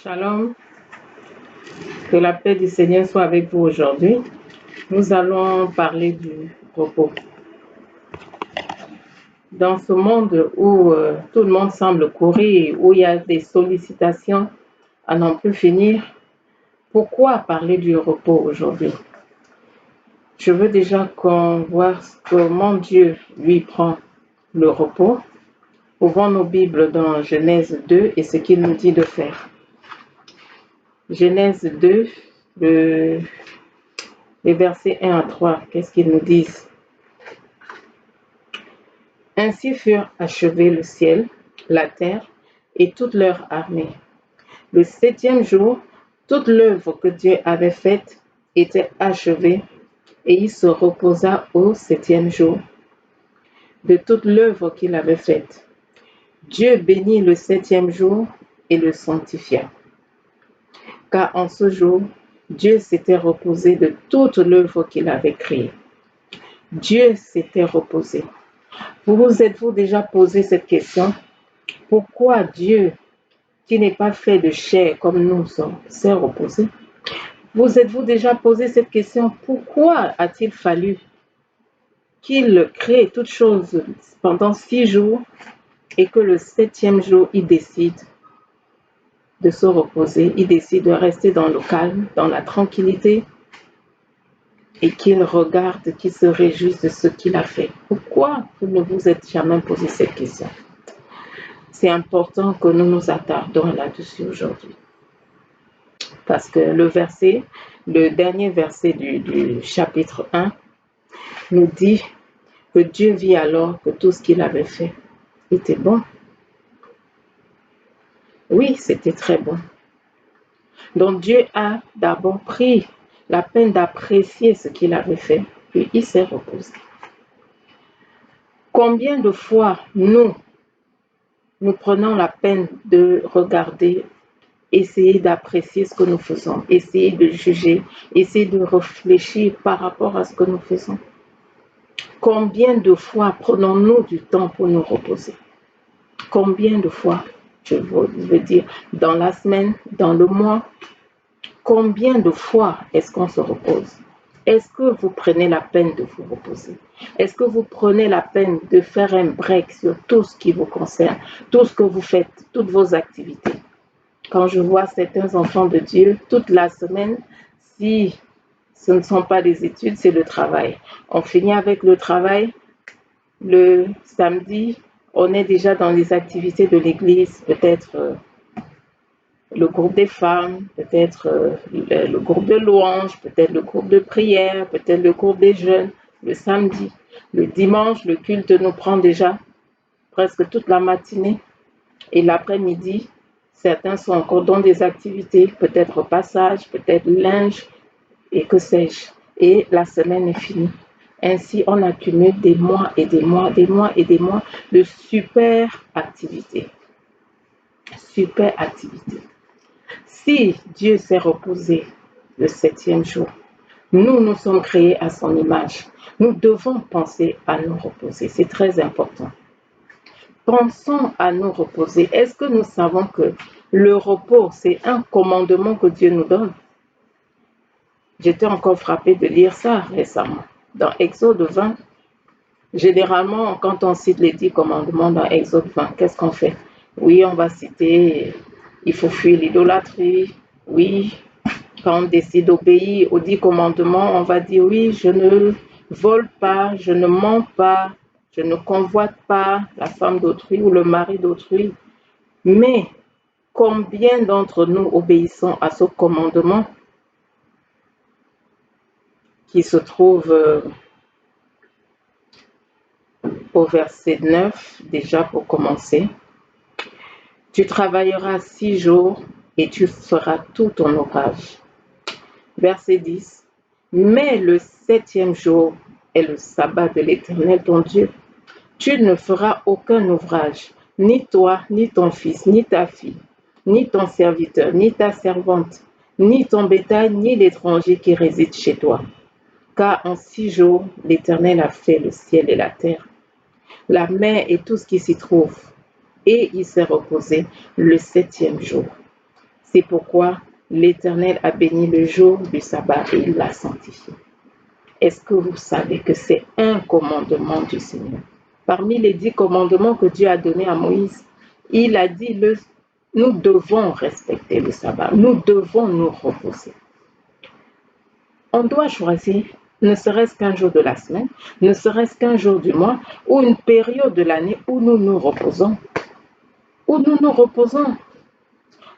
Shalom, que la paix du Seigneur soit avec vous aujourd'hui. Nous allons parler du repos. Dans ce monde où tout le monde semble courir, où il y a des sollicitations à n'en plus finir, pourquoi parler du repos aujourd'hui? Je veux déjà qu'on voit comment Dieu lui prend le repos. Ouvrons nos Bibles dans Genèse 2 et ce qu'il nous dit de faire. Genèse 2, les versets 1 à 3, qu'est-ce qu'ils nous disent? Ainsi furent achevés le ciel, la terre et toute leur armée. Le 7e jour, toute l'œuvre que Dieu avait faite était achevée et il se reposa au 7e jour de toute l'œuvre qu'il avait faite. Dieu bénit le 7e jour et le sanctifia. Car en ce jour, Dieu s'était reposé de toute l'œuvre qu'il avait créée. Dieu s'était reposé. Vous êtes-vous déjà posé cette question? Pourquoi Dieu, qui n'est pas fait de chair comme nous sommes, s'est reposé? Vous êtes-vous déjà posé cette question? Pourquoi a-t-il fallu qu'il crée toutes choses pendant 6 jours et que le 7e jour, il décide de se reposer, il décide de rester dans le calme, dans la tranquillité et qu'il regarde, qu'il se réjouisse de ce qu'il a fait? Pourquoi vous ne vous êtes jamais posé cette question? C'est important que nous nous attardons là-dessus aujourd'hui. Parce que le dernier verset du chapitre 1 nous dit que Dieu vit alors que tout ce qu'il avait fait était bon. Oui, c'était très bon. Donc Dieu a d'abord pris la peine d'apprécier ce qu'il avait fait, puis il s'est reposé. Combien de fois nous prenons la peine de regarder, essayer d'apprécier ce que nous faisons, essayer de juger, essayer de réfléchir par rapport à ce que nous faisons? Combien de fois prenons-nous du temps pour nous reposer? Combien de fois, je veux dire, dans la semaine, dans le mois, combien de fois est-ce qu'on se repose? Est-ce que vous prenez la peine de vous reposer? Est-ce que vous prenez la peine de faire un break sur tout ce qui vous concerne, tout ce que vous faites, toutes vos activités? Quand je vois certains enfants de Dieu, toute la semaine, si ce ne sont pas des études, c'est le travail. On finit avec le travail. Le samedi, on est déjà dans les activités de l'église, peut-être le groupe des femmes, peut-être le groupe de louanges, peut-être le groupe de prière, peut-être le groupe des jeunes, le samedi. Le dimanche, le culte nous prend déjà presque toute la matinée. Et l'après-midi, certains sont encore dans des activités, peut-être passage, peut-être linge, et que sais-je. Et la semaine est finie. Ainsi, on accumule des mois et des mois, des mois et des mois de super activités. Super activités. Si Dieu s'est reposé le 7e jour, nous sommes créés à son image. Nous devons penser à nous reposer. C'est très important. Pensons à nous reposer. Est-ce que nous savons que le repos, c'est un commandement que Dieu nous donne? J'étais encore frappée de lire ça récemment. Dans Exode 20, généralement, quand on cite les 10 commandements dans Exode 20, qu'est-ce qu'on fait? Oui, on va citer, il faut fuir l'idolâtrie. Oui, quand on décide d'obéir aux 10 commandements, on va dire oui, je ne vole pas, je ne mens pas, je ne convoite pas la femme d'autrui ou le mari d'autrui. Mais combien d'entre nous obéissons à ce commandement qui se trouve au verset 9, déjà pour commencer? Tu travailleras 6 jours et tu feras tout ton ouvrage. Verset 10. Mais le 7e jour est le sabbat de l'Éternel ton Dieu. Tu ne feras aucun ouvrage, ni toi, ni ton fils, ni ta fille, ni ton serviteur, ni ta servante, ni ton bétail, ni l'étranger qui réside chez toi. Car en 6 jours, l'Éternel a fait le ciel et la terre, la mer et tout ce qui s'y trouve. Et il s'est reposé le 7e jour. C'est pourquoi l'Éternel a béni le jour du sabbat et il l'a sanctifié. Est-ce que vous savez que c'est un commandement du Seigneur? Parmi les 10 commandements que Dieu a donnés à Moïse, il a dit, nous devons respecter le sabbat, nous devons nous reposer. On doit choisir, ne serait-ce qu'un jour de la semaine, ne serait-ce qu'un jour du mois, ou une période de l'année où nous nous reposons. Où nous nous reposons.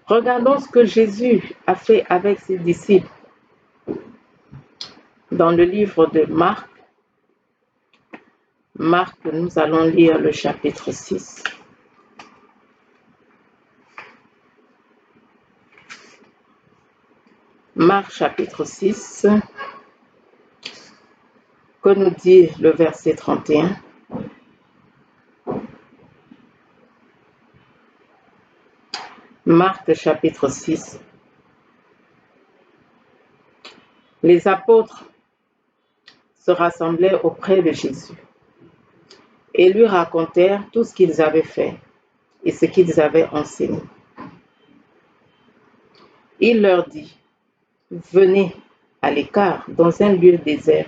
Regardons ce que Jésus a fait avec ses disciples. Dans le livre de Marc, nous allons lire le chapitre 6. Marc chapitre 6, que nous dit le verset 31. Marc chapitre 6. Les apôtres se rassemblèrent auprès de Jésus et lui racontèrent tout ce qu'ils avaient fait et ce qu'ils avaient enseigné. Il leur dit, venez à l'écart dans un lieu désert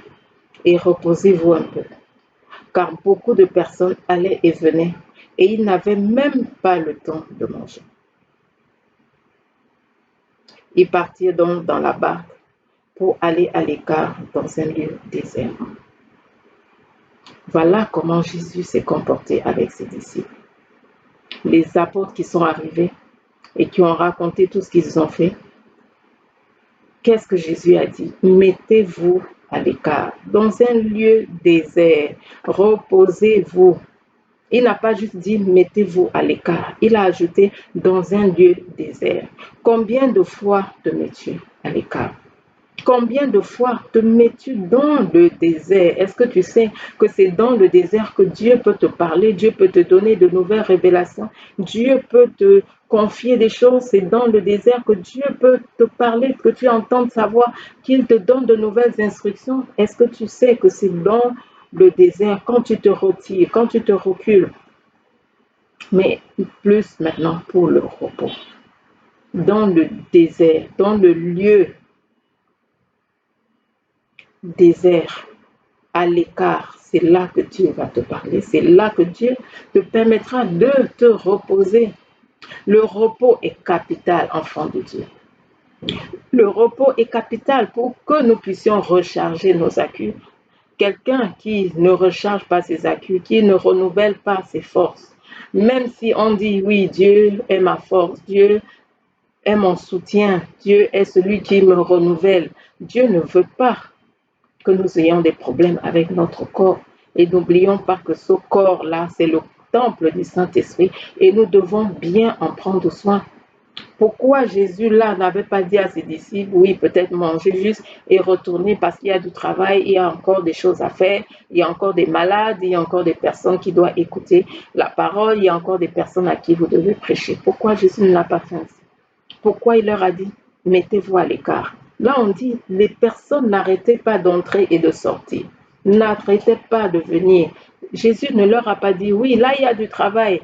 et reposez-vous un peu, car beaucoup de personnes allaient et venaient et ils n'avaient même pas le temps de manger. Ils partirent donc dans la barque pour aller à l'écart dans un lieu désert. Voilà comment Jésus s'est comporté avec ses disciples. Les apôtres qui sont arrivés et qui ont raconté tout ce qu'ils ont fait, qu'est-ce que Jésus a dit? Mettez-vous à l'écart, dans un lieu désert, reposez-vous. Il n'a pas juste dit mettez-vous à l'écart, il a ajouté dans un lieu désert. Combien de fois te mets-tu à l'écart? Combien de fois te mets-tu dans le désert? Est-ce que tu sais que c'est dans le désert que Dieu peut te parler, Dieu peut te donner de nouvelles révélations, Dieu peut te confier des choses, c'est dans le désert que Dieu peut te parler, que tu entendes sa voix, qu'il te donne de nouvelles instructions. Est-ce que tu sais que c'est dans le désert, quand tu te retires, quand tu te recules, mais plus maintenant pour le repos, dans le désert, dans le lieu désert, à l'écart, c'est là que Dieu va te parler, c'est là que Dieu te permettra de te reposer. Le repos est capital, enfant de Dieu. Le repos est capital pour que nous puissions recharger nos accus. Quelqu'un qui ne recharge pas ses accus, qui ne renouvelle pas ses forces, même si on dit oui, Dieu est ma force, Dieu est mon soutien, Dieu est celui qui me renouvelle, Dieu ne veut pas que nous ayons des problèmes avec notre corps. Et n'oublions pas que ce corps-là, c'est le temple du Saint-Esprit et nous devons bien en prendre soin. Pourquoi Jésus là n'avait pas dit à ses disciples, oui, peut-être manger juste et retourner parce qu'il y a du travail, il y a encore des choses à faire, il y a encore des malades, il y a encore des personnes qui doivent écouter la parole, il y a encore des personnes à qui vous devez prêcher. Pourquoi Jésus ne l'a pas fait ainsi? Pourquoi il leur a dit, mettez-vous à l'écart? Là, on dit, les personnes n'arrêtaient pas d'entrer et de sortir, n'arrêtaient pas de venir. Jésus ne leur a pas dit, oui, là, il y a du travail,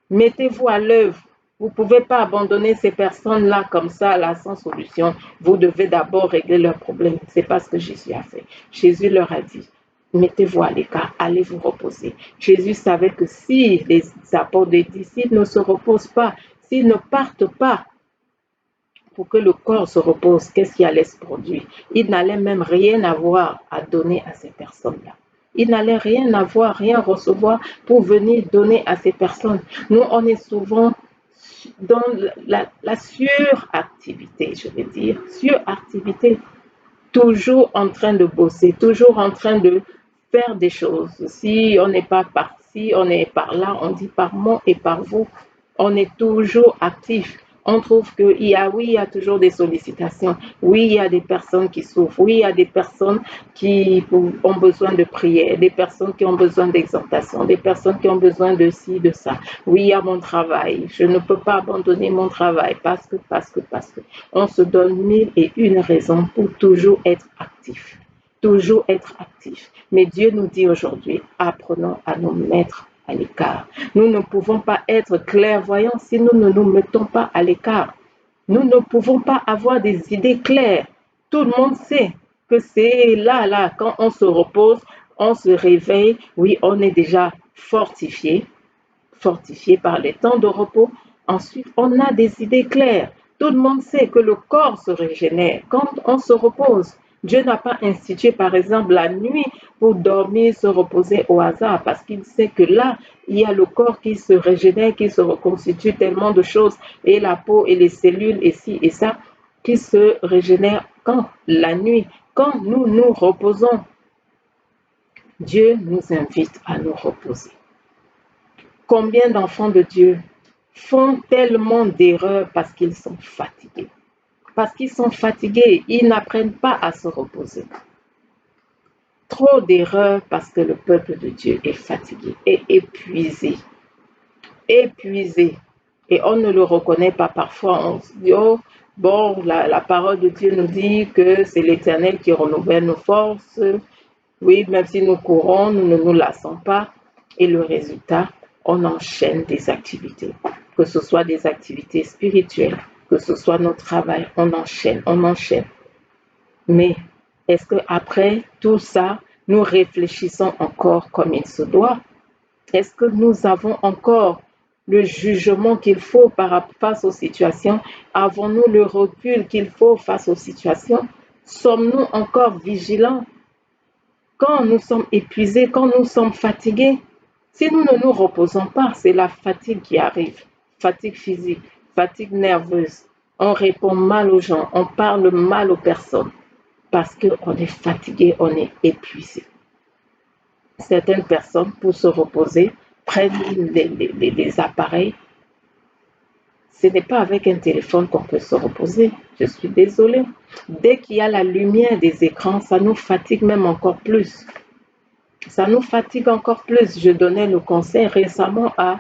mettez-vous à l'œuvre. Vous ne pouvez pas abandonner ces personnes-là comme ça, là, sans solution. Vous devez d'abord régler leurs problèmes. Ce n'est pas ce que Jésus a fait. Jésus leur a dit, mettez-vous à l'écart, allez vous reposer. Jésus savait que si les apôtres des disciples ne se reposent pas, s'ils ne partent pas, pour que le corps se repose, qu'est-ce qui allait se produire? Il n'allait même rien avoir à donner à ces personnes-là. Il n'allait rien avoir, rien recevoir pour venir donner à ces personnes. Nous, on est souvent dans la suractivité, je vais dire, suractivité, toujours en train de bosser, toujours en train de faire des choses. Si on n'est pas par-ci, on est par-là, on dit par moi et par vous, on est toujours actif. On trouve qu'il y a, oui, il y a toujours des sollicitations. Oui, il y a des personnes qui souffrent. Oui, il y a des personnes qui ont besoin de prière, des personnes qui ont besoin d'exhortation, des personnes qui ont besoin de ci, de ça. Oui, il y a mon travail. Je ne peux pas abandonner mon travail parce que. On se donne 1001 raisons pour toujours être actif. Toujours être actif. Mais Dieu nous dit aujourd'hui, apprenons à nous mettre à l'écart. Nous ne pouvons pas être clairvoyants si nous ne nous mettons pas à l'écart. Nous ne pouvons pas avoir des idées claires. Tout le monde sait que c'est là, quand on se repose, on se réveille, oui, on est déjà fortifié par les temps de repos. Ensuite, on a des idées claires. Tout le monde sait que le corps se régénère quand on se repose. Dieu n'a pas institué, par exemple, la nuit pour dormir, se reposer au hasard, parce qu'il sait que là, il y a le corps qui se régénère, qui se reconstitue tellement de choses, et la peau et les cellules, et ci et ça, qui se régénèrent quand la nuit, quand nous nous reposons. Dieu nous invite à nous reposer. Combien d'enfants de Dieu font tellement d'erreurs parce qu'ils sont fatigués? Parce qu'ils sont fatigués, ils n'apprennent pas à se reposer. Trop d'erreurs parce que le peuple de Dieu est fatigué, est épuisé. Épuisé. Et on ne le reconnaît pas. Parfois, on se dit, oh, bon, la parole de Dieu nous dit que c'est l'Éternel qui renouvelle nos forces. Oui, même si nous courons, nous ne nous lassons pas. Et le résultat, on enchaîne des activités. Que ce soit des activités spirituelles, que ce soit notre travail, on enchaîne, on enchaîne. Mais est-ce qu'après tout ça, nous réfléchissons encore comme il se doit? Est-ce que nous avons encore le jugement qu'il faut face aux situations? Avons-nous le recul qu'il faut face aux situations? Sommes-nous encore vigilants? Quand nous sommes épuisés, quand nous sommes fatigués, si nous ne nous reposons pas, c'est la fatigue qui arrive. Fatigue physique, fatigue nerveuse. On répond mal aux gens, on parle mal aux personnes parce qu'on est fatigué, on est épuisé. Certaines personnes, pour se reposer, prennent les appareils. Ce n'est pas avec un téléphone qu'on peut se reposer. Je suis désolée. Dès qu'il y a la lumière des écrans, ça nous fatigue même encore plus. Ça nous fatigue encore plus. Je donnais le conseil récemment à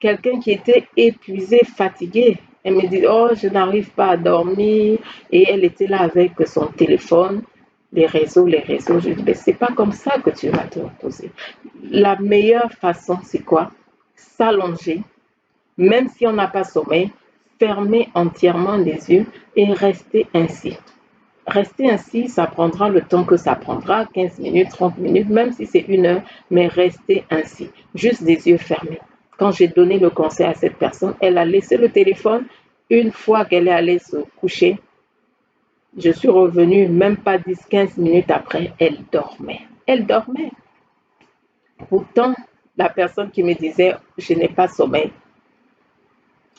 quelqu'un qui était épuisé, fatigué. Elle me dit, oh, je n'arrive pas à dormir. Et elle était là avec son téléphone, les réseaux. Je dis, mais c'est pas comme ça que tu vas te reposer. La meilleure façon, c'est quoi? S'allonger, même si on n'a pas sommeil, fermer entièrement les yeux et rester ainsi. Rester ainsi, ça prendra le temps que ça prendra, 15 minutes, 30 minutes, même si c'est 1 heure, mais rester ainsi, juste les yeux fermés. Quand j'ai donné le conseil à cette personne, elle a laissé le téléphone. Une fois qu'elle est allée se coucher, je suis revenue, même pas 10-15 minutes après, elle dormait. Elle dormait. Pourtant, la personne qui me disait, je n'ai pas sommeil,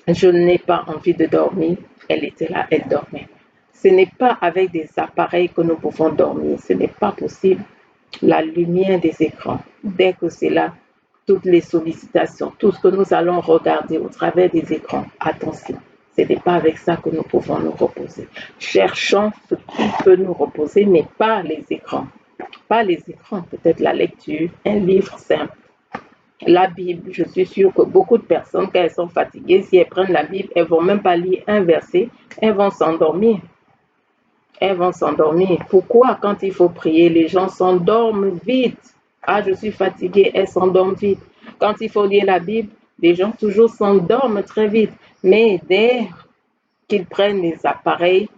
je n'ai pas envie de dormir, elle était là, elle dormait. Ce n'est pas avec des appareils que nous pouvons dormir, ce n'est pas possible. La lumière des écrans, dès que c'est là, toutes les sollicitations, tout ce que nous allons regarder au travers des écrans, attention, ce n'est pas avec ça que nous pouvons nous reposer. Cherchons ce qui peut nous reposer, mais pas les écrans. Pas les écrans, peut-être la lecture, un livre simple. La Bible, je suis sûre que beaucoup de personnes, quand elles sont fatiguées, si elles prennent la Bible, elles ne vont même pas lire un verset, elles vont s'endormir. Elles vont s'endormir. Pourquoi, quand il faut prier, les gens s'endorment vite? Ah, je suis fatiguée, elles s'endorment vite. Quand il faut lire la Bible, les gens toujours s'endorment très vite. Mais dès qu'ils prennent les appareils,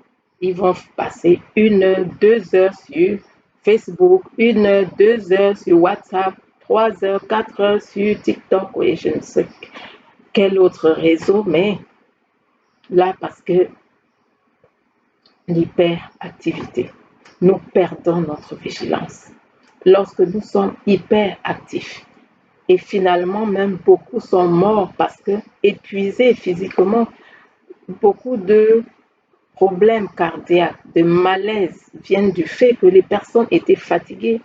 ils vont passer 1 heure, 2 heures sur Facebook, 1 heure, 2 heures sur WhatsApp, 3 heures, 4 heures sur TikTok, oui, je ne sais quel autre réseau, mais là, parce que l'hyperactivité, nous perdons notre vigilance. Lorsque nous sommes hyperactifs, et finalement, même beaucoup sont morts parce que épuisés physiquement, beaucoup de problèmes cardiaques, de malaise viennent du fait que les personnes étaient fatiguées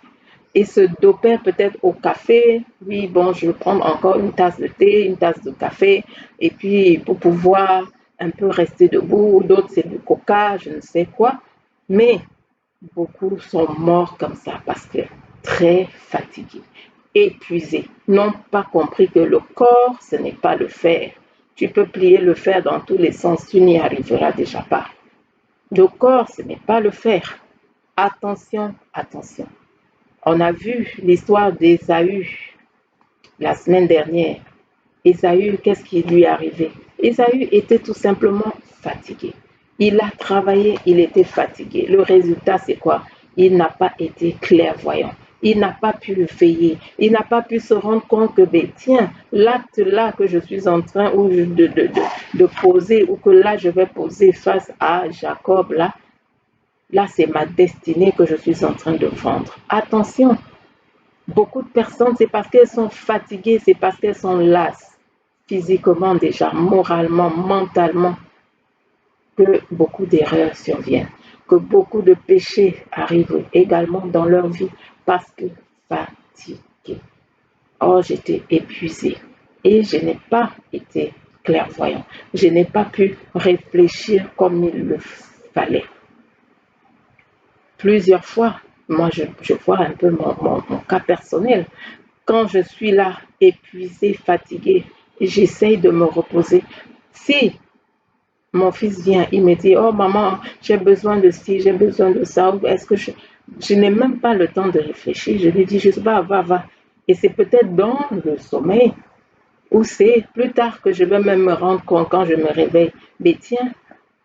et se dopaient peut-être au café. Oui, bon, je vais prendre encore une tasse de thé, une tasse de café, et puis pour pouvoir un peu rester debout, d'autres c'est du coca, je ne sais quoi. Mais beaucoup sont morts comme ça parce que très fatigués, épuisés, n'ont pas compris que le corps, ce n'est pas le fer. Tu peux plier le fer dans tous les sens, tu n'y arriveras déjà pas. Le corps, ce n'est pas le fer. Attention, attention. On a vu l'histoire d'Ésaü la semaine dernière. Ésaü, qu'est-ce qui lui est arrivé? Ésaü était tout simplement fatigué. Il a travaillé, il était fatigué. Le résultat, c'est quoi? Il n'a pas été clairvoyant. Il n'a pas pu veiller. Il n'a pas pu se rendre compte que, ben, tiens, l'acte là que je suis en train de poser, ou que là je vais poser face à Jacob, là c'est ma destinée que je suis en train de vendre. Attention, beaucoup de personnes, c'est parce qu'elles sont fatiguées, c'est parce qu'elles sont lasses, physiquement déjà, moralement, mentalement, que beaucoup d'erreurs surviennent, que beaucoup de péchés arrivent également dans leur vie parce que fatigués. Oh, j'étais épuisée et je n'ai pas été clairvoyant. Je n'ai pas pu réfléchir comme il le fallait. Plusieurs fois, moi je vois un peu mon cas personnel. Quand je suis là, épuisée, fatiguée, j'essaye de me reposer. Si mon fils vient, il me dit, oh maman, j'ai besoin de ci, j'ai besoin de ça, est-ce que je n'ai même pas le temps de réfléchir, je lui dis juste, va. Et c'est peut-être dans le sommeil, ou c'est plus tard que je vais même me rendre compte quand je me réveille, mais tiens,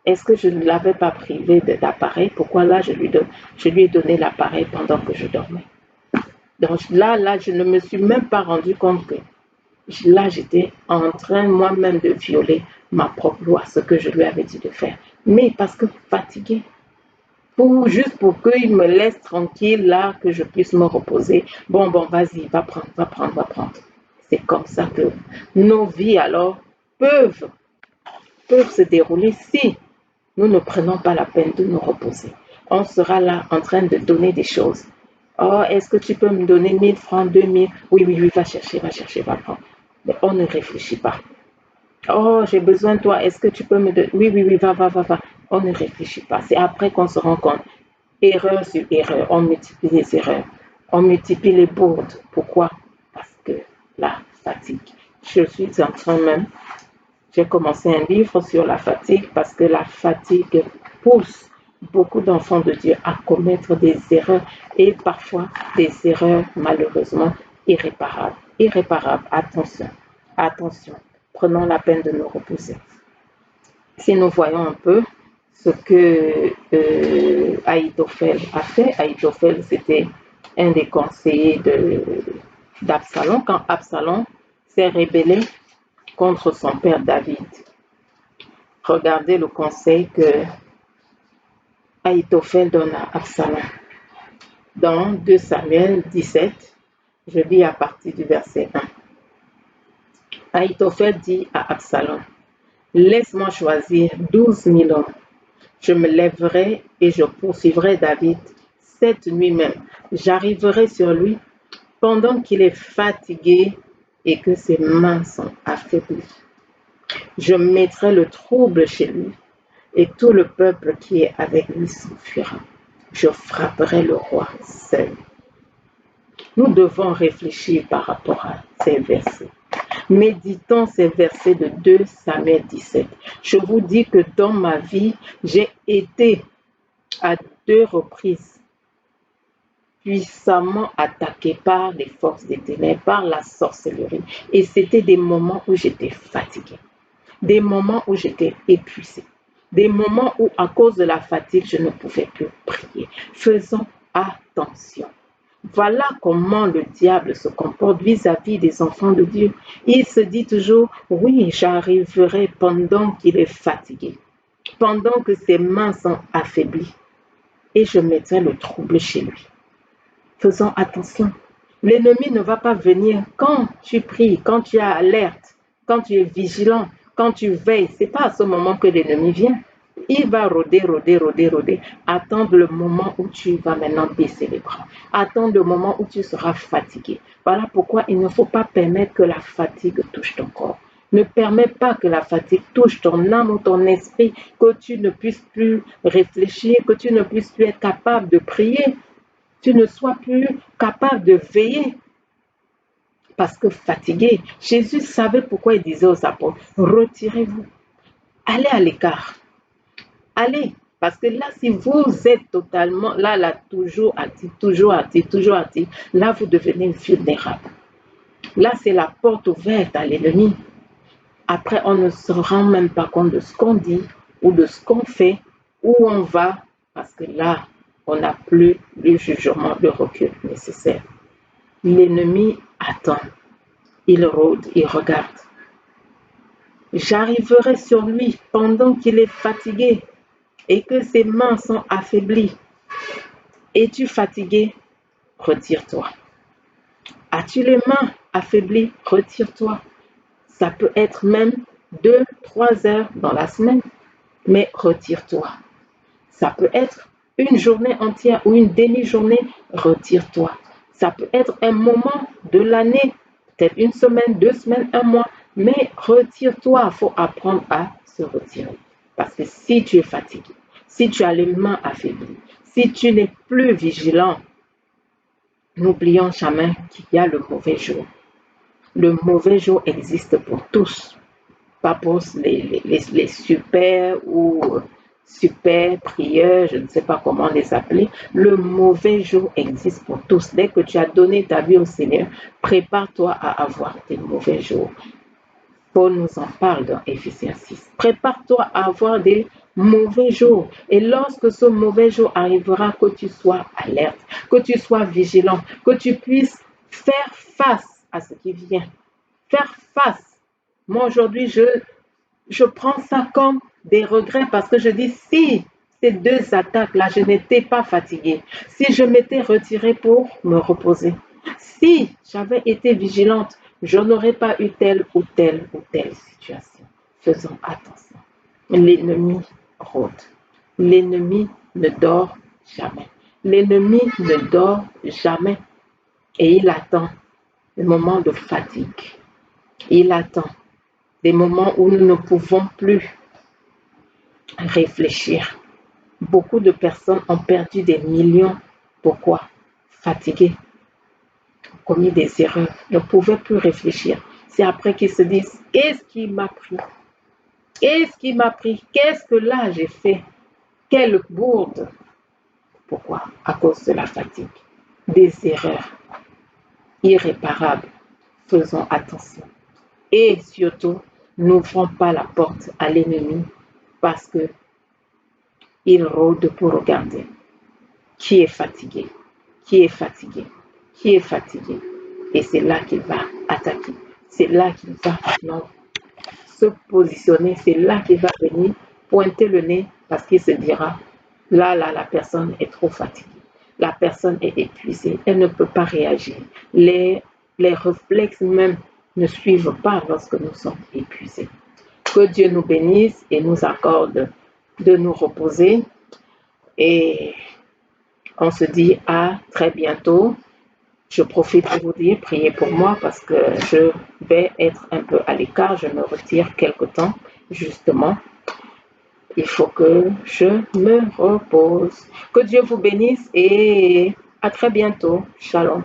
est-ce que je ne l'avais pas privé d'appareil? Pourquoi là, je lui ai donné l'appareil pendant que je dormais? Donc là, je ne me suis même pas rendu compte que là, j'étais en train moi-même de violer ma propre loi, ce que je lui avais dit de faire. Mais parce que fatiguée, juste pour qu'il me laisse tranquille là, que je puisse me reposer. Bon, vas-y, va prendre. C'est comme ça que nos vies alors peuvent se dérouler si nous ne prenons pas la peine de nous reposer. On sera là en train de donner des choses. Oh, est-ce que tu peux me donner 1000 francs, 2000? Oui, va chercher, va prendre. Mais on ne réfléchit pas. Oh, j'ai besoin de toi, est-ce que tu peux me donner? Oui, va. On ne réfléchit pas. C'est après qu'on se rend compte. Erreur sur erreur, on multiplie les erreurs. On multiplie les bourdes. Pourquoi? Parce que la fatigue. Je suis en train même, j'ai commencé un livre sur la fatigue parce que la fatigue pousse beaucoup d'enfants de Dieu à commettre des erreurs et parfois des erreurs malheureusement irréparables. Irréparables, attention, prenons la peine de nous reposer. Si nous voyons un peu ce que Ahitophel a fait, Ahitophel c'était un des conseillers d'Absalom quand Absalom s'est rébellé contre son père David. Regardez le conseil que Ahitophel donne à Absalom. Dans 2 Samuel 17, je lis à partir du verset 1. Ahitophel dit à Absalom, laisse-moi choisir 12 000 hommes. Je me lèverai et je poursuivrai David cette nuit même. J'arriverai sur lui pendant qu'il est fatigué et que ses mains sont affaiblies. Je mettrai le trouble chez lui et tout le peuple qui est avec lui s'enfuira. Je frapperai le roi seul. Nous devons réfléchir par rapport à ces versets. Méditons ces versets de 2 Samuel 17. Je vous dis que dans ma vie, j'ai été à 2 reprises puissamment attaqué par les forces des ténèbres, par la sorcellerie. Et c'était des moments où j'étais fatiguée, des moments où j'étais épuisée, des moments où à cause de la fatigue, je ne pouvais plus prier. Faisons attention. Voilà comment le diable se comporte vis-à-vis des enfants de Dieu. Il se dit toujours, oui, j'arriverai pendant qu'il est fatigué, pendant que ses mains sont affaiblies, et je mettrai le trouble chez lui. Faisons attention. L'ennemi ne va pas venir quand tu pries, quand tu es alerte, quand tu es vigilant, quand tu veilles. Ce n'est pas à ce moment que l'ennemi vient. Il va rôder. Attendre le moment où tu vas maintenant baisser les bras. Attendre le moment où tu seras fatigué. Voilà pourquoi il ne faut pas permettre que la fatigue touche ton corps. Ne permets pas que la fatigue touche ton âme ou ton esprit, que tu ne puisses plus réfléchir, que tu ne puisses plus être capable de prier. Tu ne sois plus capable de veiller parce que fatigué. Jésus savait pourquoi il disait aux apôtres, retirez-vous, allez à l'écart, allez, parce que là, si vous êtes totalement, là, toujours actif, là, vous devenez vulnérable. Là, c'est la porte ouverte à l'ennemi. Après, on ne se rend même pas compte de ce qu'on dit ou de ce qu'on fait, où on va, parce que là, on n'a plus le jugement, le recul nécessaire. L'ennemi attend, il rôde, il regarde. J'arriverai sur lui pendant qu'il est fatigué et que ses mains sont affaiblies. Es-tu fatigué? Retire-toi. As-tu les mains affaiblies? Retire-toi. Ça peut être même 2, 3 heures dans la semaine, mais retire-toi. Ça peut être une journée entière ou une demi-journée, retire-toi. Ça peut être un moment de l'année, peut-être une semaine, 2 semaines, un mois, mais retire-toi. Il faut apprendre à se retirer. Parce que si tu es fatigué, si tu as les mains affaiblies, si tu n'es plus vigilant, n'oublions jamais qu'il y a le mauvais jour. Le mauvais jour existe pour tous, pas pour les super ou super prieurs, je ne sais pas comment les appeler. Le mauvais jour existe pour tous. Dès que tu as donné ta vie au Seigneur, prépare-toi à avoir tes mauvais jours. Paul nous en parle dans Éphésiens 6. Prépare-toi à avoir des mauvais jours. Et lorsque ce mauvais jour arrivera, que tu sois alerte, que tu sois vigilant, que tu puisses faire face à ce qui vient. Faire face. Moi, aujourd'hui, je prends ça comme des regrets parce que je dis, si ces 2 attaques-là, je n'étais pas fatiguée, si je m'étais retirée pour me reposer, si j'avais été vigilante, je n'aurais pas eu telle ou telle ou telle situation. Faisons attention. L'ennemi rôde. L'ennemi ne dort jamais. L'ennemi ne dort jamais. Et il attend le moment de fatigue. Il attend des moments où nous ne pouvons plus réfléchir. Beaucoup de personnes ont perdu des millions. Pourquoi? Fatiguées, ont commis des erreurs, ne pouvaient plus réfléchir. C'est après qu'ils se disent, qu'est-ce qui m'a pris? Qu'est-ce qui m'a pris? Qu'est-ce que là j'ai fait? Quelle bourde! Pourquoi? À cause de la fatigue. Des erreurs irréparables. Faisons attention. Et surtout, n'ouvrons pas la porte à l'ennemi parce que il rôde pour regarder qui est fatigué, qui est fatigué, qui est fatigué. Et c'est là qu'il va attaquer. C'est là qu'il va se positionner. C'est là qu'il va venir pointer le nez parce qu'il se dira, là, la personne est trop fatiguée. La personne est épuisée. Elle ne peut pas réagir. Les réflexes même ne suivent pas lorsque nous sommes épuisés. Que Dieu nous bénisse et nous accorde de nous reposer. Et on se dit à très bientôt. Je profite de vous dire, priez pour moi parce que je vais être un peu à l'écart. Je me retire quelque temps, justement. Il faut que je me repose. Que Dieu vous bénisse et à très bientôt. Shalom.